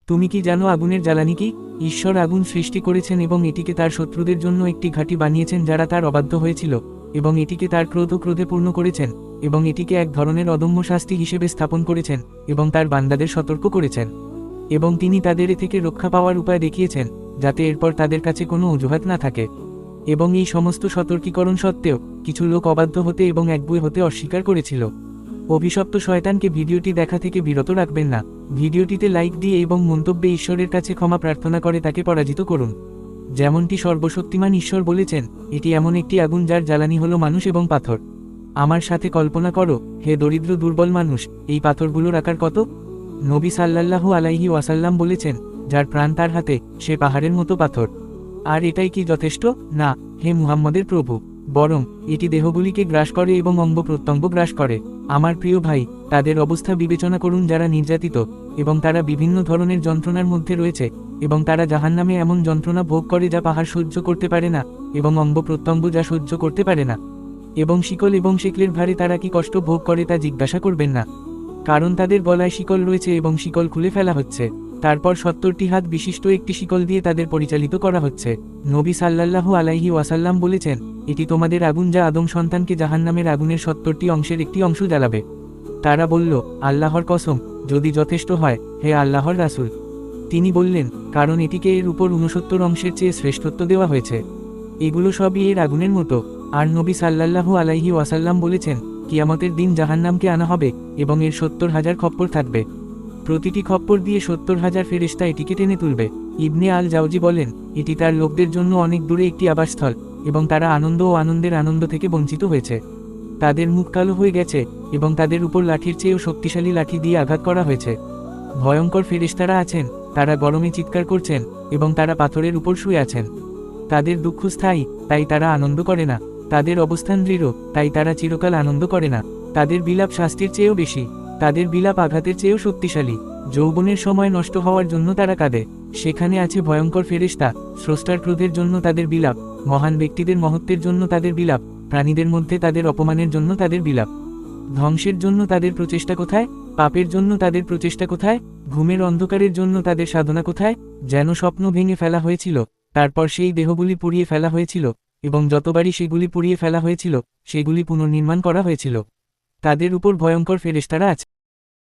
তুমি কি জানো আগুনের জ্বালানি কি? ঈশ্বর আগুন সৃষ্টি করেছেন এবং এটিকে তার শত্রুদের জন্য একটি ঘাঁটি বানিয়েছেন যারা তার অবাধ্য হয়েছিল, এবং এটিকে তার ক্রোধ ও ক্রোধে পূর্ণ করেছেন, এবং এটিকে এক ধরনের অদম্য শাস্তি হিসেবে স্থাপন করেছেন, এবং তার বান্দাদের সতর্ক করেছেন, এবং তিনি তাদের এ থেকে রক্ষা পাওয়ার উপায় দেখিয়েছেন, যাতে এরপর তাদের কাছে কোনো অজুহাত না থাকে। এবং এই সমস্ত সতর্কীকরণ সত্ত্বেও কিছু লোক অবাধ্য হতে এবং একগুঁয়ে হতে অস্বীকার করেছিল। অভিশপ্ত শয়তানকে ভিডিওটি দেখা থেকে বিরত রাখবেন না। ভিডিওটিতে লাইক দিয়ে এবং মন্তব্যে ঈশ্বরের কাছে ক্ষমা প্রার্থনা করে তাকে পরাজিত করুন। যেমনটি সর্বশক্তিমান ঈশ্বর বলেছেন, এটি এমন একটি আগুন যার জ্বালানি হলো মানুষ এবং পাথর। আমার সাথে কল্পনা করো, হে দরিদ্র দুর্বল মানুষ, এই পাথরগুলোর আকার কত? নবী সাল্লাল্লাহু আলাইহি ওয়াসাল্লাম বলেছেন, যার প্রাণ তার হাতে, সে পাহাড়ের মতো পাথর। আর এটাই কি যথেষ্ট? না, হে মুহাম্মদের প্রভু, বরং এটি দেহগুলিকে গ্রাস করে এবং অঙ্গ প্রত্যঙ্গ গ্রাস করে। আমার প্রিয় ভাই, তাদের অবস্থা বিবেচনা করুন যারা নির্যাতিত, এবং তারা বিভিন্ন ধরনের যন্ত্রণার মধ্যে রয়েছে, এবং তারা জাহান্নামে এমন যন্ত্রণা ভোগ করে যা পাহাড় সহ্য করতে পারে না, এবং অঙ্গ প্রত্যঙ্গ যা সহ্য করতে পারে না। এবং শিকল এবং শেকলের ভারে তারা কি কষ্ট ভোগ করে তা জিজ্ঞাসা করবেন না, কারণ তাদের গলায় শিকল রয়েছে এবং শিকল খুলে ফেলা হচ্ছে। তারপর 70টি হাত বিশিষ্ট একটি শিকল দিয়ে তাদের পরিচালিত করা হচ্ছে। নবী সাল্লাল্লাহু আলাইহি ওয়াসাল্লাম বলেছেন, এটি তোমাদের আগুন যা আদম সন্তানকে জাহান্নামের আগুনের 70টি অংশের একটি অংশ জ্বালাবে। তারা বলল, আল্লাহর কসম, যদি যথেষ্ট হয়, হে আল্লাহর রাসূল। তিনি বললেন, কারণ এটিকে এর উপর 69 অংশের চেয়ে শ্রেষ্ঠত্ব দেওয়া হয়েছে। এগুলো সবই এর আগুনের মতো। আর নবী সাল্লাল্লাহু আলাইহি ওয়াসাল্লাম বলেছেন, কিয়ামতের দিন জাহান্নামকে আনা হবে, এবং এর 70,000 খপ্পর থাকবে। প্রতিটি খপ্পর দিয়ে 70,000 ফেরেশতা এটিকে টেনে তুলবে। ইবনে আল জাওজি বলেন, এটি তার লোকদের জন্য অনেক দূরে একটি আবাসস্থল, এবং তারা আনন্দ ও আনন্দের আনন্দ থেকে বঞ্চিত হয়েছে। তাদের মুখ কালো হয়ে গেছে, এবং তাদের উপর লাঠির চেয়েও শক্তিশালী লাঠি দিয়ে আঘাত করা হয়েছে। ভয়ঙ্কর ফেরেশতারা আছেন, তারা গরমে চিৎকার করছেন, এবং তারা পাথরের উপর শুয়ে আছেন। তাদের দুঃখ স্থায়ী, তাই তারা আনন্দ করে না। তাদের অবস্থান দৃঢ়, তাই তারা চিরকাল আনন্দ করে না। তাদের বিলাপ শাস্তির চেয়েও বেশি, তাদের বিলাপ আঘাতের চেয়েও শক্তিশালী। যৌবনের সময় নষ্ট হওয়ার জন্য তারা কাঁদে। সেখানে আছে ভয়ঙ্কর ফেরেশতা, স্রষ্টার ক্রোধের জন্য তাদের বিলাপ, মহান ব্যক্তিদের মহত্বের জন্য তাদের বিলাপ, প্রাণীদের মধ্যে তাদের অপমানের জন্য তাদের বিলাপ। ধ্বংসের জন্য তাদের প্রচেষ্টা কোথায়? পাপের জন্য তাদের প্রচেষ্টা কোথায়? ঘুমের অন্ধকারের জন্য তাদের সাধনা কোথায়? যেন স্বপ্ন ভেঙে ফেলা হয়েছিল, তারপর সেই দেহগুলি পুড়িয়ে ফেলা হয়েছিল, এবং যতবারই সেগুলি পুড়িয়ে ফেলা হয়েছিল, সেগুলি পুনর্নির্মাণ করা হয়েছিল। তাদের উপর ভয়ঙ্কর ফেরেশতারা আছে।